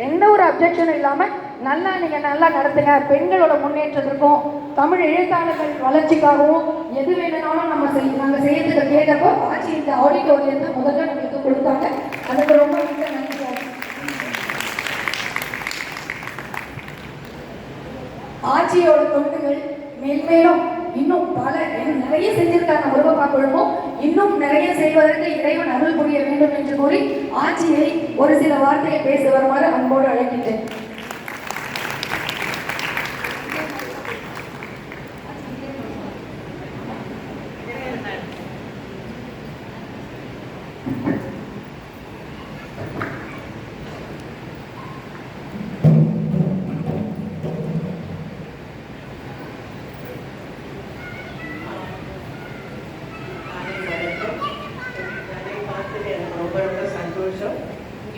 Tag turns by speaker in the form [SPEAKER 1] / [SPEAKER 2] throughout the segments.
[SPEAKER 1] எந்த ஒரு அப்ஜெக்ஷனும் இல்லாமல் நீங்கள் நல்லா நடத்துங்க, பெண்களோட முன்னேற்றத்திற்கும் தமிழ் எழுத்தாளர்கள் வளர்ச்சிக்காகவும் எது வேணும்னாலும் நாங்கள் செய்யறதுக்கு கேட்டப்போ ஆட்சி இந்த ஆடிட்டோரியத்தை முதல்ல நம்மளுக்கு கொடுத்தாங்க. அதுக்கு ரொம்ப மிக நன்றி. ஆட்சியோட தொண்டுகள் மேல்மேலும் இன்னும் நிறைய செஞ்சிருக்காங்க. முருகப்பா குழுமம் இன்னும் நிறைய செய்வதற்கு இறைவன் அருள் புரிய வேண்டும் என்று கூறி ஆட்சியை ஒரு சில வார்த்தையை பேச வருமாறு அன்போடு அழைக்கின்றேன்.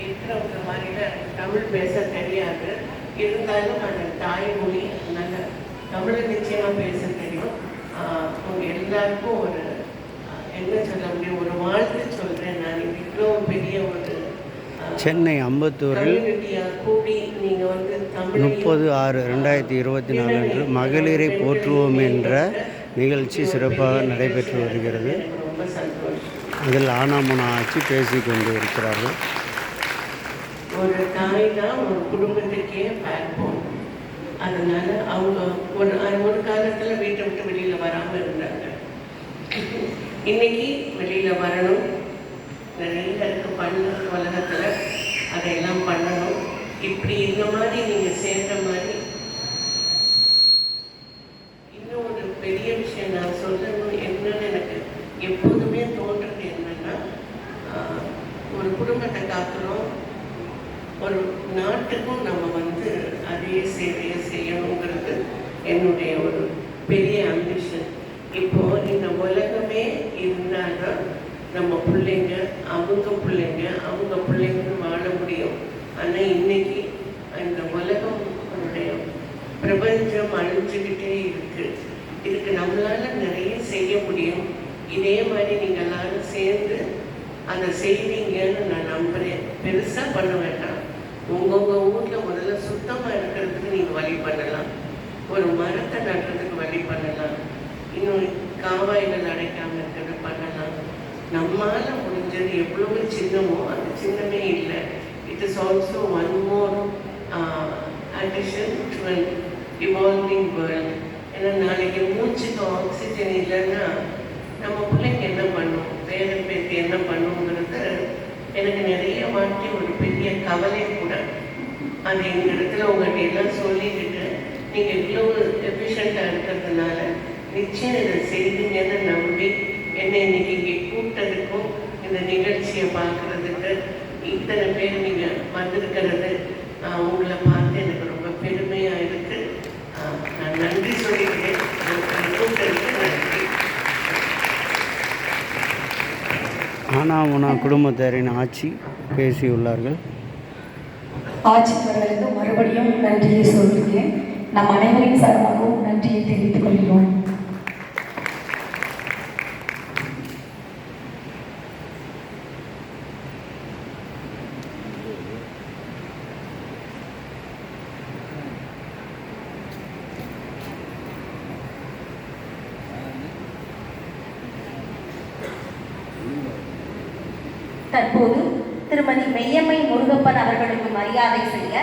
[SPEAKER 2] இருக்கிறவங்க மாதிரிலாம் தமிழ் பேச தெரியாது, இருந்தாலும் அந்த தாய்மொழி நல்ல தமிழை நிச்சயமாக பேச தெரியும். அவங்க எல்லாருக்கும் ஒரு என்ன சொல்ல முடியும், ஒரு வாழ்த்து சொல்கிறேன். நான் இவ்வளோ பெரிய ஒரு
[SPEAKER 3] சென்னை அம்பத்தூரில்
[SPEAKER 2] கூடி நீங்கள் வந்து
[SPEAKER 3] 30/6/2024 அன்று மகளிரை போற்றுவோம் என்ற நிகழ்ச்சி சிறப்பாக நடைபெற்று வருகிறது.
[SPEAKER 2] ரொம்ப சந்தோஷம்.
[SPEAKER 3] அதில் ஆனாமுனா ஆட்சி பேசிக் கொண்டு இருக்கிறார்கள்.
[SPEAKER 2] ஒரு தாய் தான் ஒரு குடும்பத்துக்கே பேக்போன். அதனால அவங்க ஒரு காலத்தில் வீட்டை விட்டு வெளியில் வராமல் இருந்தாங்க. இன்னைக்கு வெளியில் வரணும், நிறைய இருக்கு பண்ண உலகத்தில், அதையெல்லாம் பண்ணணும். இப்படி இந்த மாதிரி நீங்கள் சேர்ந்த மாதிரி இன்னும் ஒரு பெரிய விஷயம் நான் சொல்லணும். என்னன்னு எனக்கு எப்போதுமே தோன்றது என்னன்னா, ஒரு குடும்பத்தை காக்கிறோம், ஒரு நாட்டுக்கும் நம்ம வந்து அதே சேவையை செய்யணுங்கிறது என்னுடைய ஒரு பெரிய அம்பிஷன். இப்போ இந்த உலகமே இருந்தால்தான் நம்ம பிள்ளைங்க அவங்க பிள்ளைங்க வாழ முடியும். ஆனால் இன்னைக்கு இந்த உலகம் பிரபஞ்சம் அழிஞ்சுக்கிட்டே இதுக்கு நம்மளால நிறைய செய்ய முடியும். இதே மாதிரி நீங்கள் எல்லாரும் சேர்ந்து அதை செய்வீங்கன்னு நான் நம்புகிறேன். பெருசாக பண்ண வேண்டாம். உங்கள் ஊரில் முதல்ல சுத்தமாக இருக்கிறதுக்கு நீங்கள் வழி பண்ணலாம், ஒரு மரத்தை நடுறதுக்கு வழி பண்ணலாம், இன்னும் காவாய்கள் அடைக்காமல் இருக்கிறது பண்ணலாம். நம்மளால் முடிஞ்சது எவ்வளவு சின்னமோ அது சின்னமே இல்லை. It is also one more addition to an evolving world. ஏன்னா நாளைக்கு மூச்சுக்கு ஆக்சிஜன் இல்லைன்னா நம்ம பிள்ளைங்க என்ன பண்ணும், பேரன் பேத்தி என்ன பண்ணுங்கிறது எனக்கு நிறைய வாட்டி ஒரு பெரிய கவலை கூட. அது எங்கள் இடத்துல உங்கள்கிட்ட எல்லாம் சொல்லிக்கிட்டு நீங்கள் இவ்வளோ எஃபிஷியண்ட்டாக இருக்கிறதுனால நிச்சயம் இதை செய்வீங்கன்னு நம்பி என்னை இன்னைக்கு இங்கே கூப்பிட்டதுக்கும் இந்த நிகழ்ச்சியை பார்க்குறதுக்கு இத்தனை பேர் நீங்கள் வந்திருக்கிறது உங்களை பார்த்து எனக்கு ரொம்ப பெருமையாக இருக்குது. நான் நன்றி சொல்லிக்கிறேன். கூப்பிட்டதுக்கு நன்றி.
[SPEAKER 3] ஆனாமுனா குடும்பத்தாரின் ஆட்சி பேசியுள்ளார்கள்.
[SPEAKER 1] ஆட்சியர்களுக்கு மறுபடியும் நன்றியை சொல்கிறேன். நம் அனைவரின் சார்பாகவும் நன்றியை தெரிவித்துக் கொள்கிறோம்.
[SPEAKER 4] தற்போது திருமதி மெய்யம்மை முருகப்பன் அவர்களுக்கு மரியாதை செய்ய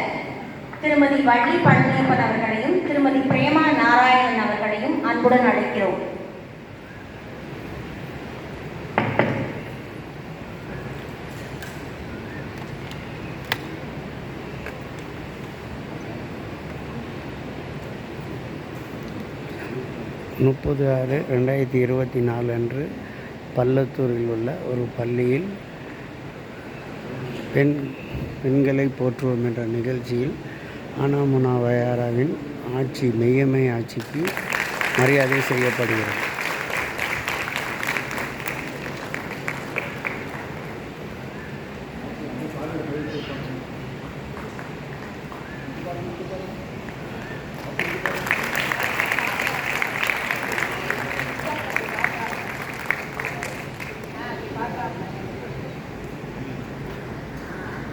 [SPEAKER 4] திருமதி வள்ளி பழனியப்பன் அவர்களையும் திருமதி பிரேமா நாராயணன் அவர்களையும் அன்புடன் அழைக்கிறோம்.
[SPEAKER 3] முப்பது 6/2024 அன்று பள்ளத்தூரில் உள்ள ஒரு பள்ளியில் பெண்களை போற்றுவோம் என்ற நிகழ்ச்சியில் ஆனாமுனா வயாராவின் ஆட்சி மெய்யம்மை ஆட்சிக்கு மரியாதை செய்யப்படுகிறது.